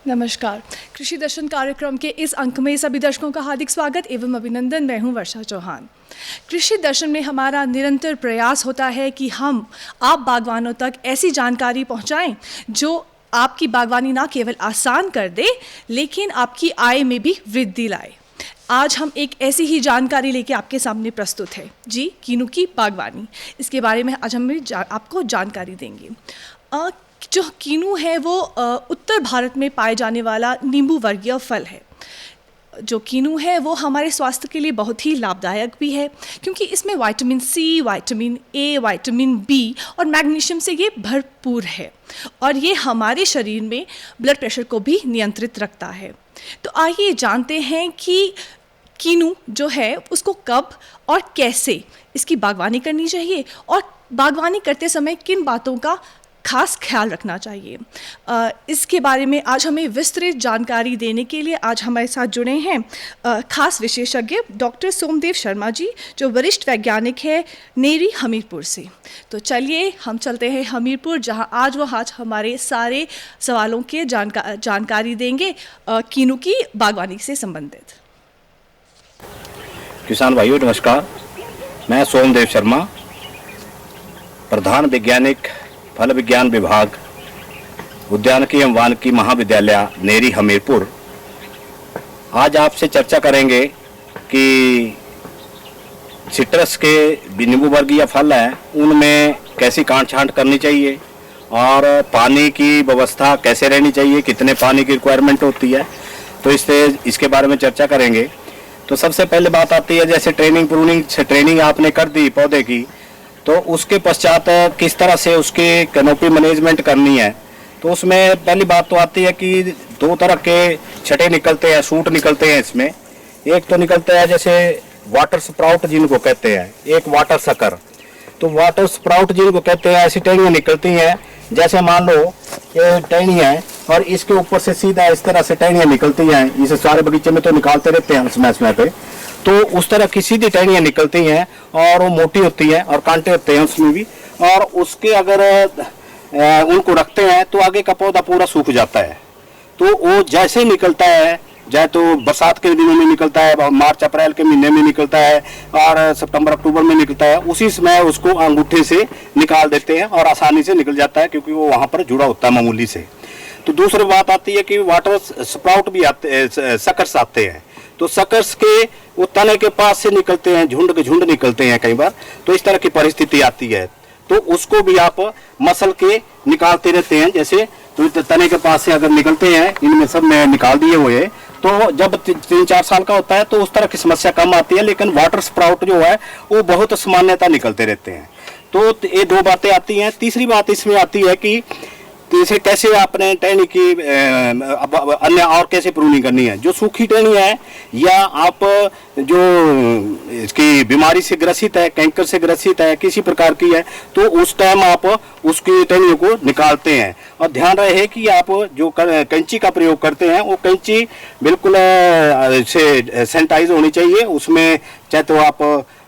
नमस्कार। कृषि दर्शन कार्यक्रम के इस अंक में सभी दर्शकों का हार्दिक स्वागत एवं अभिनंदन। मैं हूं वर्षा चौहान। कृषि दर्शन में हमारा निरंतर प्रयास होता है कि हम आप बागवानों तक ऐसी जानकारी पहुंचाएं जो आपकी बागवानी ना केवल आसान कर दे लेकिन आपकी आय में भी वृद्धि लाए। आज हम एक ऐसी ही जानकारी लेके आपके सामने प्रस्तुत है जी, कीनू की बागवानी। इसके बारे में आज हम आपको जानकारी देंगे। जो कीनू है वो उत्तर भारत में पाए जाने वाला नींबू वर्गीय फल है। जो कीनू है वो हमारे स्वास्थ्य के लिए बहुत ही लाभदायक भी है क्योंकि इसमें vitamin C, vitamin A, vitamin B और मैग्नीशियम से ये भरपूर है और ये हमारे शरीर में ब्लड प्रेशर को भी नियंत्रित रखता है। तो आइए जानते हैं कि कीनू जो है उसको कब और कैसे इसकी बागवानी करनी चाहिए और बागवानी करते समय किन बातों का खास ख्याल रखना चाहिए। इसके बारे में आज हमें विस्तृत जानकारी देने के लिए आज हमारे साथ जुड़े हैं खास विशेषज्ञ डॉक्टर सोमदेव शर्मा जी, जो वरिष्ठ वैज्ञानिक है नेरी हमीरपुर से। तो चलिए हम चलते हैं हमीरपुर, जहां आज हमारे सारे सवालों के जानकारी देंगे कीनू की बागवानी से संबंधित। किसान भाइयों नमस्कार, मैं सोमदेव शर्मा, प्रधान वैज्ञानिक फल विज्ञान विभाग, उद्यानिकी एवं वानिकी महाविद्यालय नेरी हमीरपुर। आज आपसे चर्चा करेंगे कि सिट्रस के नींबू वर्गीय फल हैं उनमें कैसी काट छांट करनी चाहिए और पानी की व्यवस्था कैसे रहनी चाहिए, कितने पानी की रिक्वायरमेंट होती है, तो इसके बारे में चर्चा करेंगे। तो सबसे पहले बात आती है जैसे ट्रेनिंग आपने कर दी पौधे की, तो उसके पश्चात किस तरह से उसके कैनोपी मैनेजमेंट करनी है। तो उसमें पहली बात तो आती है कि दो तरह के छटे निकलते हैं, सूट निकलते हैं इसमें। एक तो निकलता है जैसे वाटर स्प्राउट जिनको कहते हैं, एक वाटर सकर। तो वाटर स्प्राउट जिनको कहते हैं ऐसी टहनियाँ निकलती हैं, जैसे मान लो ये टहनी है और इसके ऊपर से सीधा इस तरह से टहनियाँ निकलती हैं। इसे सारे बगीचे में तो निकालते रहते हैं समय पे, तो उस तरह की सीधी टहनियाँ निकलती हैं और वो मोटी होती हैं और कांटे होते हैं उसमें भी। और उसके अगर उनको रखते हैं तो आगे का पौधा पूरा सूख जाता है। तो वो जैसे निकलता है, चाहे तो बरसात के दिनों में निकलता है, मार्च अप्रैल के महीने में निकलता है और सितंबर अक्टूबर में निकलता है, उसी समय उसको अंगूठे से निकाल देते हैं और आसानी से निकल जाता है क्योंकि वो वहाँ पर जुड़ा होता है मामूली से। तो दूसरी बात आती है कि वाटर स्प्राउट भी आते, सकर्स आते हैं। तो सकर्स के वो तने के पास से निकलते हैं, झुंड के झुंड निकलते हैं कई बार। तो इस तरह की परिस्थिति आती है, तो उसको भी आप मसल के निकालते रहते हैं। जैसे तो तने के पास से अगर निकलते हैं, इनमें सब में निकाल दिए हुए, तो जब 3-4 साल का होता है तो उस तरह की समस्या कम आती है। लेकिन वाटर स्प्राउट जो है वो बहुत सामान्यता निकलते रहते हैं। तो ये दो बातें आती हैं। तीसरी बात इसमें आती है कि इसे कैसे आपने टहनी की अन्य और कैसे प्रूनिंग करनी है। जो सूखी टहनी है या आप जो इसकी बीमारी से ग्रसित है, कैंकर से ग्रसित है, किसी प्रकार की है, तो उस टाइम आप उसकी टहनियों को निकालते हैं। और ध्यान रहे कि आप जो कैंची का प्रयोग करते हैं वो कैंची बिल्कुल से सैनिटाइज होनी चाहिए। उसमें चाहे तो आप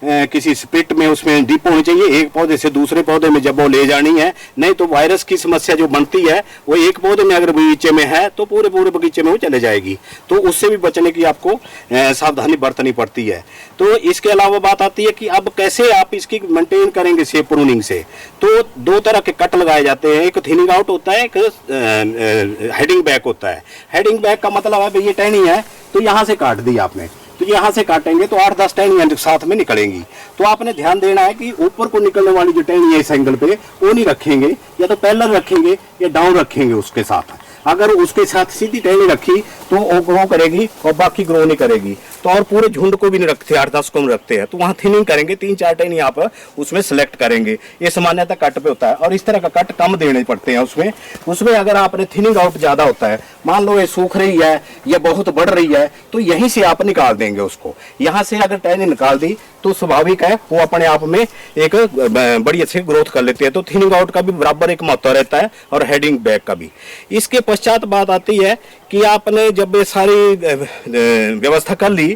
किसी स्पिरिट में उसमें डिप होनी चाहिए, एक पौधे से दूसरे पौधे में जब वो ले जानी है। नहीं तो वायरस की समस्या जो बनती है वो एक पौधे में अगर बगीचे में है तो पूरे बगीचे में वो चले जाएगी। तो उससे भी बचने की आपको सावधानी बरतनी पड़ती है। तो इसके अलावा बात आती है कि अब कैसे आप इसकी मेंटेन करेंगे शेप प्रूनिंग से। तो दो तरह के कट लगाए जाते हैं, एक थिनिंग आउट होता है, एक हेडिंग बैक होता है। हेडिंग बैक का मतलब है भाई ये टहनी है तो यहाँ से काट दी आपने, तो यहाँ से काटेंगे तो 8-10 टहनियाँ साथ में निकलेंगी। तो आपने ध्यान देना है कि ऊपर को निकलने वाली जो टहनी है इस एंगल पे वो नहीं रखेंगे, या तो पैरेलल रखेंगे या डाउन रखेंगे उसके साथ। अगर उसके साथ सीधी टहनी रखी तो वो ग्रो करेगी और बाकी ग्रो नहीं करेगी। तो और पूरे झुंड को भी नहीं रखते, 8-10 को रखते हैं, तो वहाँ थिनिंग करेंगे, 3-4 टहनी आप उसमें सेलेक्ट करेंगे। ये सामान्यतः कट पे होता है और इस तरह का कट कम देने पड़ते हैं उसमें अगर आपने थिनिंग आउट ज्यादा होता है, मान लो ये सूख रही है या बहुत बढ़ रही है, तो यहीं से आप निकाल देंगे उसको। यहाँ से अगर टहनी निकाल दी तो स्वाभाविक है वो अपने आप में एक बड़ी अच्छी ग्रोथ कर लेती है। तो थिनिंग आउट का भी बराबर एक महत्व रहता है और हेडिंग बैक का भी। इसके पश्चात बात आती है कि आपने जब ये सारी व्यवस्था कर ली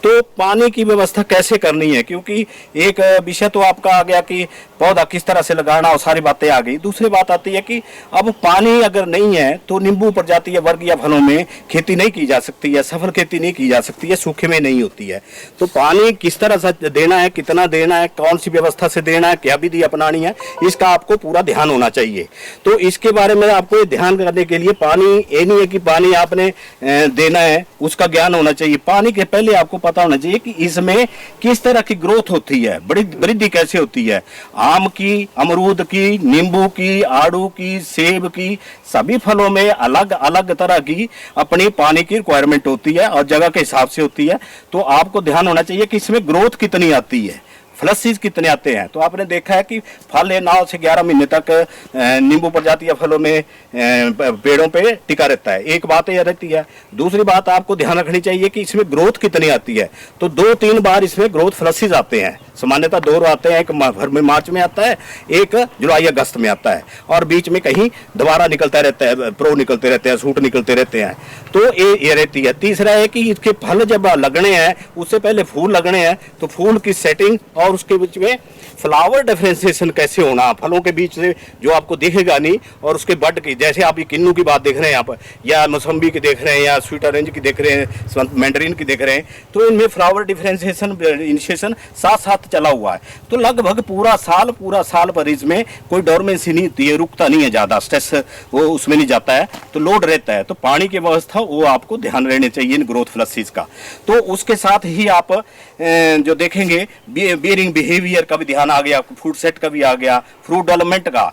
तो पानी की व्यवस्था कैसे करनी है, क्योंकि एक विषय तो आपका आ गया कि पौधा किस तरह से लगाना और सारी बातें आ गई। दूसरी बात आती है कि अब पानी अगर नहीं है तो नींबू प्रजातीय वर्ग या फलों में खेती नहीं की जा सकती है, सफल खेती नहीं की जा सकती है, सूखे में नहीं होती है। तो पानी किस तरह से देना है, कितना देना है, कौन सी व्यवस्था से देना है, क्या विधि अपनानी है, इसका आपको पूरा ध्यान होना चाहिए। तो इसके बारे में आपको ध्यान करने के लिए पानी ये नहीं है कि पानी आपने देना है, उसका ज्ञान होना चाहिए। पानी के पहले आपको पता होना चाहिए कि इसमें किस तरह की ग्रोथ होती है, बड़ी वृद्धि कैसे होती है। आम की, अमरूद की, नींबू की, आड़ू की, सेब की, सभी फलों में अलग अलग तरह की अपनी पानी की रिक्वायरमेंट होती है और जगह के हिसाब से होती है। तो आपको ध्यान होना चाहिए कि इसमें ग्रोथ कितनी आती है, फ्लसेस कितने आते हैं। तो आपने देखा है कि फल 9 से 11 महीने तक नींबू प्रजातीय फलों में पेड़ों पे टिका रहता है। एक बात यह रहती है। दूसरी बात आपको ध्यान रखनी चाहिए कि इसमें ग्रोथ कितनी आती है। तो 2-3 बार इसमें ग्रोथ फ्लसेस आते हैं। सामान्यतः 2 आते हैं, एक फरवरी मार्च में आता है, एक जुलाई अगस्त में आता है, और बीच में कहीं दोबारा निकलता रहता है, प्रो निकलते रहते हैं, सूट निकलते रहते हैं। तो ये रहती है। तीसरा है कि इसके फल जब लगने हैं उससे पहले फूल लगने हैं, तो फूल की सेटिंग और उसके बीच में फ्लावर डिफरेंशिएशन कैसे होना, फलों के बीच से जो आपको दिखेगा नहीं, और उसके बड की, जैसे आप ये किन्नू की बात देख रहे हैं यहाँ पर, या मौसम्बी की देख रहे हैं, या स्वीट ऑरेंज की देख रहे हैं, मैंडरीन की देख रहे हैं, तो इनमें फ्लावर डिफरेंशिएशन इनिशिएशन साथ साथ चला हुआ है। तो लगभग पूरा साल पर इसमें कोई डोरमेंसी नहीं होती है, रुकता नहीं है, ज़्यादा स्ट्रेस वो उसमें नहीं जाता है, तो लोड रहता है। तो पानी की व्यवस्था वो आपको ध्यान रहने चाहिए इन ग्रोथ फ्लसेस का। तो उसके साथ ही आप जो देखेंगे बियरिंग बिहेवियर का भी ध्यान आ गया, फ्रूट सेट का भी आ गया, फ्रूट डेवलपमेंट का,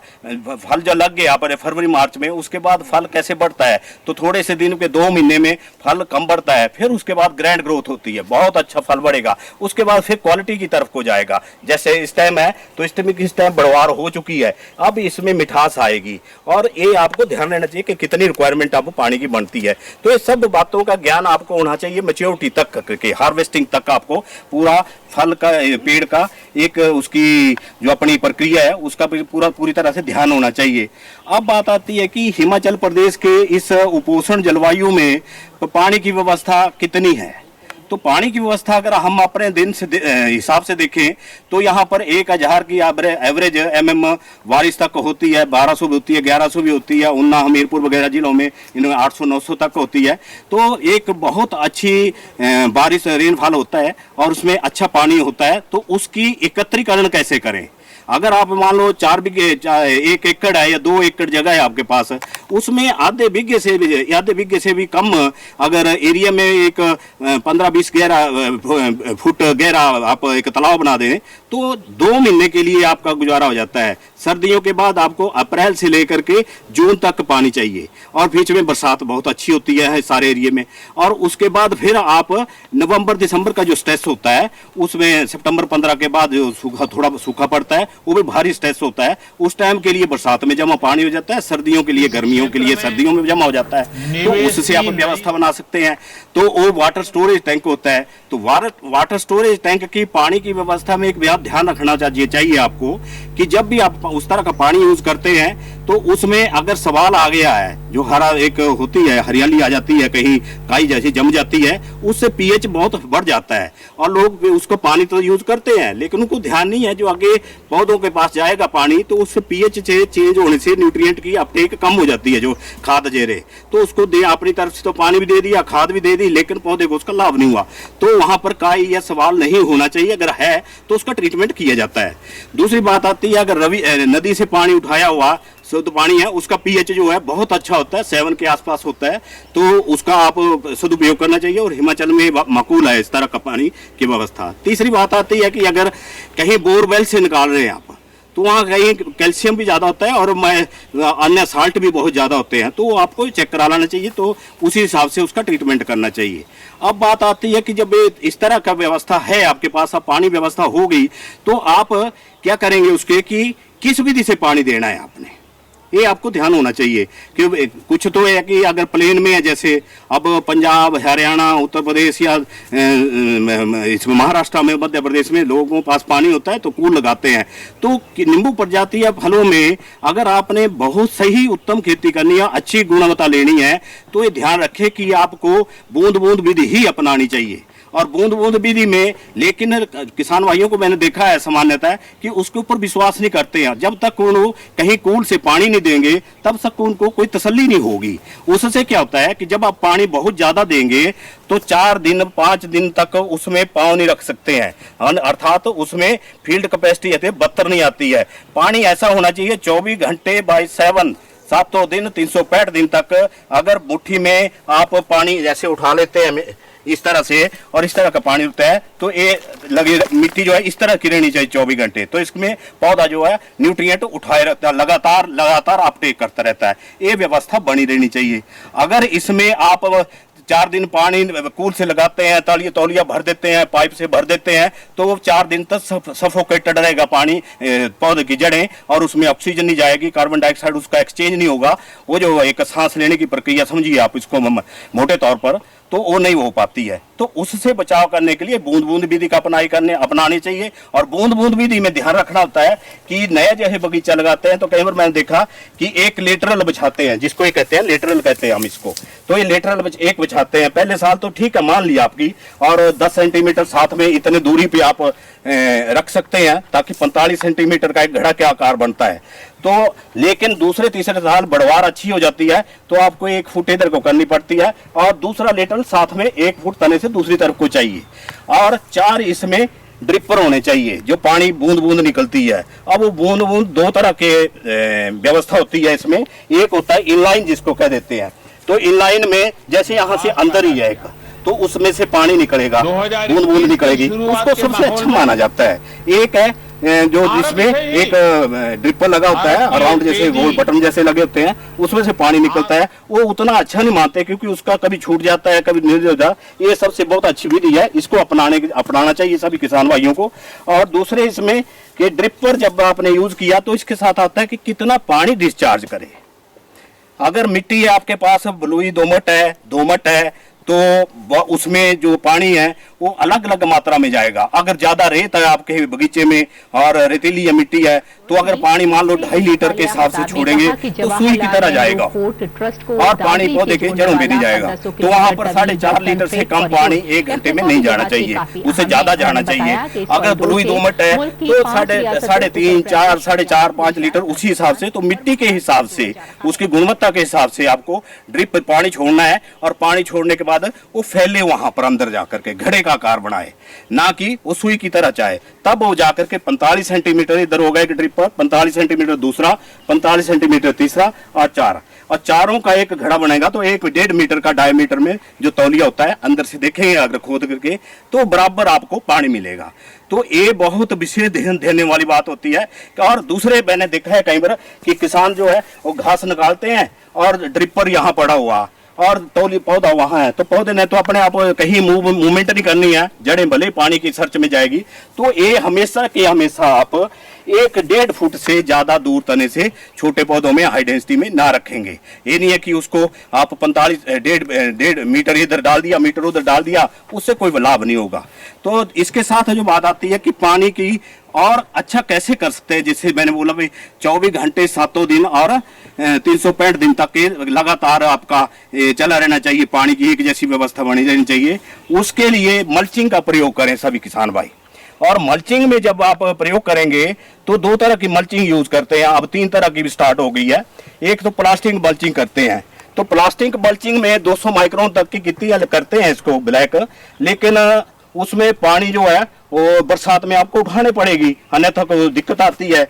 फल जो लग गया पर फरवरी मार्च में, उसके बाद फल कैसे बढ़ता है। तो थोड़े से दिन के 2 महीने में फल कम बढ़ता है, फिर उसके बाद ग्रैंड ग्रोथ होती है, बहुत अच्छा फल बढ़ेगा। उसके बाद फिर क्वालिटी की तरफ को जाएगा। जैसे स्टेम है तो स्टेम की स्टेम बढ़वार हो चुकी है, अब इसमें मिठास आएगी। और ये आपको ध्यान रहना चाहिए कि कितनी रिक्वायरमेंट आपको पानी की बनती है। तो ये सब बातों का ज्ञान आपको होना चाहिए मैच्योरिटी तक के, हार्वेस्टिंग तक आपको पूरा फल का, पेड़ का एक उसकी जो अपनी प्रक्रिया है उसका पूरी तरह से ध्यान होना चाहिए। अब बात आती है कि हिमाचल प्रदेश के इस उपोष्ण जलवायु में पानी की व्यवस्था कितनी है। तो पानी की व्यवस्था अगर हम अपने दिन से हिसाब से देखें तो यहाँ पर 1000 की एवरेज mm बारिश तक होती है, 1200 भी होती है, 1100 भी होती है, उन्ना हमीरपुर वगैरह जिलों में इनमें 800-900 तक होती है। तो एक बहुत अच्छी बारिश रेनफॉल होता है और उसमें अच्छा पानी होता है। तो उसकी एकत्रीकरण कैसे करें। अगर आप मान लो 4 बीघे 1 एकड़ है या 2 एकड़ जगह है आपके पास, उसमें आधे बीघे से भी कम अगर एरिया में एक 15-20 फुट गहरा आप एक तालाब बना दें तो 2 महीने के लिए आपका गुजारा हो जाता है। सर्दियों के बाद आपको अप्रैल से लेकर के जून तक पानी चाहिए, और बीच में बरसात बहुत अच्छी होती है सारे एरिया में। और उसके बाद फिर आप नवंबर दिसंबर का जो स्ट्रेस होता है उसमें सितंबर 15 के बाद जो थोड़ा सूखा पड़ता है वो भी भारी स्ट्रेस होता है। उस टाइम के लिए बरसात में जमा पानी हो जाता है, सर्दियों के लिए गर्मियों के लिए सर्दियों में जमा हो जाता है। तो उससे आप व्यवस्था बना सकते हैं। तो वो वाटर स्टोरेज टैंक होता है। तो वाटर स्टोरेज टैंक की पानी की व्यवस्था में एक ध्यान रखना चाहिए आपको कि जब भी आप उस तरह का पानी यूज करते हैं तो उसमें अगर सवाल आ गया है, जो हरा एक होती है, हरियाली आ जाती है, कहीं काई जैसी जम जाती है, उससे पीएच बहुत बढ़ जाता है और लोग उसको पानी तो यूज करते हैं लेकिन उनको ध्यान नहीं है जो आगे पौधों के पास जाएगा पानी तो उससे पीएच चेंज होने से न्यूट्रिएंट की अपटेक कम हो जाती है, जो खाद जेरे। तो उसको दे अपनी तरफ से तो पानी भी दे दिया, खाद भी दे दी, लेकिन पौधे को उसका लाभ नहीं हुआ। तो वहां पर काई या सवाल नहीं होना चाहिए। अगर है तो उसका ट्रीटमेंट किया जाता है। दूसरी बात आती है अगर नदी से पानी उठाया हुआ शुद्ध पानी है, उसका पीएच जो है बहुत अच्छा होता है, 7 के आसपास होता है, तो उसका आप सदुपयोग करना चाहिए। और हिमाचल में माकूल है इस तरह का पानी की व्यवस्था। तीसरी बात आती है कि अगर कहीं बोरवेल से निकाल रहे हैं आप तो वहाँ कहीं कैल्शियम भी ज़्यादा होता है और अन्य साल्ट भी बहुत ज़्यादा होते हैं, तो आपको चेक करा लेना चाहिए। तो उसी हिसाब से उसका ट्रीटमेंट करना चाहिए। अब बात आती है कि जब इस तरह का व्यवस्था है आपके पास, अब पानी व्यवस्था हो गई तो आप क्या करेंगे उसके कि किस विधि से पानी देना है आपने, ये आपको ध्यान होना चाहिए। कि कुछ तो है कि अगर प्लेन में है, जैसे अब पंजाब, हरियाणा, उत्तर प्रदेश या इसमें महाराष्ट्र में, मध्य प्रदेश में लोगों के पास पानी होता है तो कूल लगाते हैं। तो नींबू प्रजाति या फलों में अगर आपने बहुत सही उत्तम खेती करनी है, अच्छी गुणवत्ता लेनी है, तो ये ध्यान रखें कि आपको बूंद बूंद विधि ही अपनानी चाहिए। और बूंद बूंद विधि में, लेकिन किसान भाइयों को मैंने देखा है सामान्यतः कि उसके ऊपर विश्वास नहीं करते हैं। जब तक वो कहीं कूल से पानी नहीं देंगे तब तक उनको कोई तसल्ली नहीं होगी। उससे क्या होता है कि जब आप पानी बहुत ज्यादा देंगे तो 4 दिन 5 दिन तक उसमें पाँव नहीं रख सकते हैं, अर्थात उसमें फील्ड कैपेसिटी 72 नहीं आती है। पानी ऐसा होना चाहिए 24 घंटे बाय 7 7 दिन 365 दिन तक। अगर मुट्ठी में आप पानी जैसे उठा लेते हैं इस तरह से और इस तरह का पानी होता है तो ये लगी मिट्टी जो है इस तरह की रहनी चाहिए 24 घंटे, तो इसमें पौधा जो है न्यूट्रिएंट उठाए रहता है, लगातार अपटेक करता रहता है। ये व्यवस्था बनी रहनी चाहिए। अगर इसमें आप 4 दिन पानी कूल से लगाते हैं, तौलिया भर देते हैं, पाइप से भर देते हैं, तो वो 4 दिन तक सफोकेटेड रहेगा पानी पौधे की जड़ें, और उसमें ऑक्सीजन नहीं जाएगी, कार्बन डाइऑक्साइड उसका एक्सचेंज नहीं होगा। वो जो एक सांस लेने की प्रक्रिया समझिए आप इसको मोटे तौर पर, तो वो नहीं हो पाती है। तो उससे बचाव करने के लिए बूंद बूंद विधि का अपनानी चाहिए। और बूंद बूंद विधि में ध्यान रखना होता है कि नया जैसे बगीचा लगाते हैं तो कई बार मैंने देखा कि एक लेटरल बिछाते हैं, जिसको ये कहते हैं लेटरल कहते हैं हम इसको। तो ये लेटरल एक बिछाते हैं, पहले साल तो ठीक है मान लिया आपकी, और 10 सेंटीमीटर साथ में इतने दूरी पे आप रख सकते हैं ताकि 45 सेंटीमीटर का एक घड़ा के आकार बनता है। तो लेकिन दूसरे तीसरे साल बढ़वार अच्छी हो जाती है तो आपको 1 फुट इधर को करनी पड़ती है, और दूसरा लेटरल साथ में 1 फुट तने से दूसरी तरफ को चाहिए। और 4 इसमें ड्रिपर होने चाहिए जो पानी बूंद बूंद निकलती है। अब वो बूंद बूंद 2 तरह के व्यवस्था होती है इसमें। एक होता है इनलाइन जिसको कह देते हैं, तो इनलाइन में जैसे यहाँ से अंदर ही है एक, तो उसमें से पानी निकलेगा, बूंद बूंद निकलेगी, उसको सबसे अच्छा माना जाता है। एक है जो जिसमें एक ड्रिपर लगा होता है, अराउंड जैसे गोल बटन जैसे लगे होते हैं, उसमें से पानी निकलता है। वो उतना अच्छा नहीं मानते क्योंकि उसका कभी छूट जाता है, कभी नहीं होता। ये सबसे बहुत अच्छी विधि है, इसको अपनाना चाहिए सभी किसान भाइयों को। और दूसरे इसमें कि ड्रिपर जब आपने यूज किया तो इसके साथ आता है कि कितना पानी डिस्चार्ज करे। अगर मिट्टी आपके पास बलुई दोमट है तो उसमें जो पानी है वो अलग अलग मात्रा में जाएगा। अगर ज्यादा रेत है आपके बगीचे में और रेतीली मिट्टी है तो अगर पानी मान लो 2.5 लीटर के हिसाब से छोड़ेंगे तो सुई की तरह जाएगा और पानी पौधे के जड़ों में नहीं जाएगा। तो वहां पर 4.5 लीटर से कम पानी 1 घंटे में नहीं जाना चाहिए, उससे ज्यादा जाना चाहिए। अगर बलुई दोमट है तो 3.5, 4, 4.5, 5 लीटर उसी हिसाब से। तो मिट्टी के हिसाब से, उसकी गुणवत्ता के हिसाब से आपको ड्रिप पानी छोड़ना है, और पानी छोड़ने के बाद वो फैले वहां पर अंदर जाकर के घड़े का आकार बनाए, ना कि वो सुई की तरह चाहे। तब वो जाकर के 45 सेंटीमीटर इधर होगा एक ड्रिप पर, 45 सेंटीमीटर दूसरा, 45 सेंटीमीटर तीसरा, और 4, और चारों का एक घड़ा बनेगा। तो 1.5 मीटर का डायमीटर में जो तौलिया होता है, अंदर से देखेंगे अगर खोद करके तो बराबर आपको पानी मिलेगा। तो ये बहुत विशेष ध्यान देने वाली बात होती है। और दूसरे मैंने देखा है कई बार कि किसान जो है वो घास निकालते हैं और ड्रिपर यहाँ पड़ा हुआ और तौली पौधा वहां है, तो पौधे ने तो अपने आप कहीं मूवमेंट नहीं करनी है, जड़ें भले पानी की सर्च में जाएगी। तो ये हमेशा के हमेशा आप 1.5 फुट से ज्यादा दूर तने से छोटे पौधों में हाई डेंसिटी में ना रखेंगे। ये नहीं है कि उसको आप 1.5 मीटर इधर डाल दिया, मीटर उधर डाल दिया, उससे कोई लाभ नहीं होगा। तो इसके साथ जो बात आती है कि पानी की और अच्छा कैसे कर सकते हैं, जैसे मैंने बोला भाई 24 घंटे 7 दिन और 365 दिन तक लगातार आपका चला रहना चाहिए, पानी की एक जैसी व्यवस्था बनी रहनी चाहिए। उसके लिए मल्चिंग का प्रयोग करें सभी किसान भाई। और मल्चिंग में जब आप प्रयोग करेंगे तो 2 तरह की मल्चिंग यूज करते हैं, अब 3 तरह की भी स्टार्ट हो गई है। एक तो प्लास्टिक मल्चिंग करते हैं, तो प्लास्टिक मल्चिंग में 200 माइक्रोन तक की कितनी करते हैं इसको ब्लैक, लेकिन उसमें पानी जो है वो बरसात में आपको उठाने पड़ेगी, अन्यथा कोई दिक्कत आती है,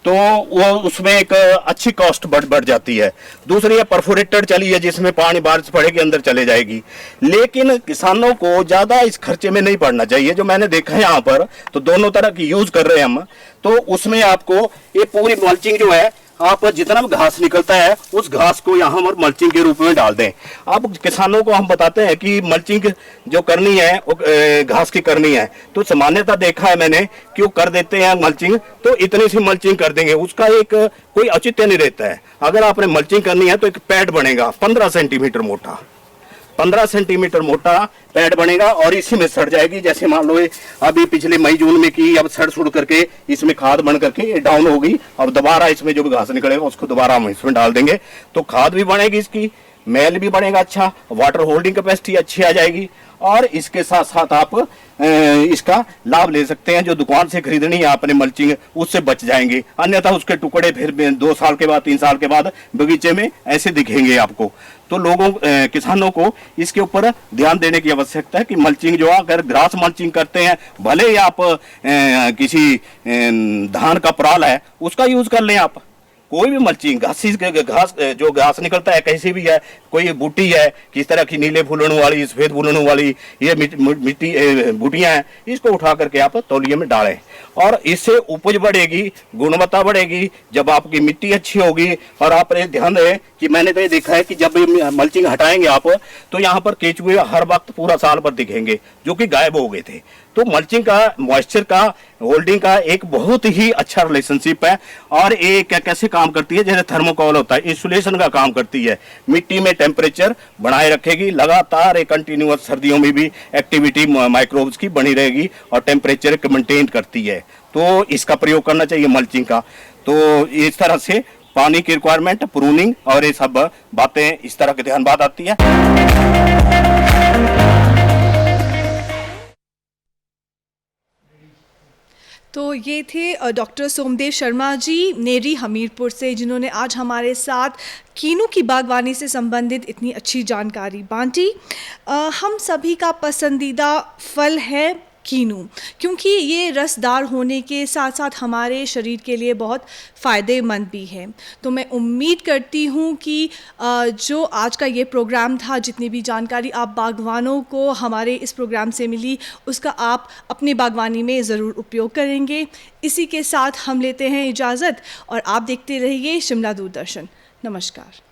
तो वो उसमें एक अच्छी कॉस्ट बढ़ जाती है। दूसरी है परफोरेटेड चली है, जिसमें पानी बारिश पड़ेगी अंदर चले जाएगी। लेकिन किसानों को ज्यादा इस खर्चे में नहीं पड़ना चाहिए। जो मैंने देखा है यहाँ पर, तो दोनों तरह की यूज कर रहे हैं हम, तो उसमें आपको ये पूरी मल्चिंग जो है, आप जितना भी घास निकलता है उस घास को यहाँ पर मल्चिंग के रूप में डाल दें। अब किसानों को हम बताते हैं कि मल्चिंग जो करनी है वो घास की करनी है, तो सामान्यतः देखा है मैंने कि वो कर देते हैं मल्चिंग, तो इतनी सी मल्चिंग कर देंगे, उसका एक कोई औचित्य नहीं रहता है। अगर आपने मल्चिंग करनी है तो एक पैड बनेगा 15 सेंटीमीटर मोटा, 15 सेंटीमीटर मोटा पैड बनेगा, और इसी में सड़ जाएगी। जैसे मान लो अभी पिछले मई जून में की, अब सड़ सुड़ करके इसमें खाद बन करके डाउन होगी। अब दोबारा इसमें जो भी घास निकलेगा उसको दोबारा हम इसमें डाल देंगे, तो खाद भी बनेगी इसकी, मैल भी बढ़ेगा, अच्छा वाटर होल्डिंग कैपेसिटी अच्छी आ जाएगी। और इसके साथ साथ आप इसका लाभ ले सकते हैं। जो दुकान से खरीदनी है आपने मल्चिंग, उससे बच जाएंगे, अन्यथा उसके टुकड़े फिर 2 साल के बाद 3 साल के बाद बगीचे में ऐसे दिखेंगे आपको। तो लोगों किसानों को इसके ऊपर ध्यान देने की आवश्यकता है कि मल्चिंग जो अगर ग्रास मल्चिंग करते हैं, भले ही आप किसी धान का पराल है उसका यूज कर लें, आप कोई भी मल्चिंग घास जो घास निकलता है कैसी भी है, कोई बूटी है किस तरह की नीले फूलणों वाली, सफेद फूलणों वाली, ये मिट्टी बूटियां हैं, इसको उठा करके आप तौलिए में डालें और इससे उपज बढ़ेगी, गुणवत्ता बढ़ेगी। जब आपकी मिट्टी अच्छी होगी और आप ध्यान दें कि मैंने तो ये देखा है कि जब मल्चिंग हटाएंगे आप तो यहाँ पर केचुए हर वक्त पूरा साल भर दिखेंगे जो कि गायब हो गए थे। तो मल्चिंग का मॉइस्चर का होल्डिंग का एक बहुत ही अच्छा रिलेशनशिप है। और ये कैसे काम करती है, जैसे थर्मोकॉल होता है, इंसुलेशन का काम करती है, मिट्टी में टेम्परेचर बनाए रखेगी, लगातार एक कंटिन्यूअस सर्दियों में भी एक्टिविटी माइक्रोब्स की बनी रहेगी और टेम्परेचर को मेंटेन करती है। तो इसका प्रयोग करना चाहिए मल्चिंग का। तो इस तरह से पानी की रिक्वायरमेंट, प्रूनिंग और ये सब बातें इस तरह के ध्यान बात आती है। तो ये थे डॉक्टर सोमदेव शर्मा जी नेरी हमीरपुर से, जिन्होंने आज हमारे साथ कीनू की बागवानी से संबंधित इतनी अच्छी जानकारी बांटी। हम सभी का पसंदीदा फल है कीनू, क्योंकि ये रसदार होने के साथ साथ हमारे शरीर के लिए बहुत फ़ायदेमंद भी है। तो मैं उम्मीद करती हूँ कि जो आज का ये प्रोग्राम था, जितनी भी जानकारी आप बागवानों को हमारे इस प्रोग्राम से मिली, उसका आप अपनी बागवानी में ज़रूर उपयोग करेंगे। इसी के साथ हम लेते हैं इजाज़त और आप देखते रहिए शिमला दूरदर्शन। नमस्कार।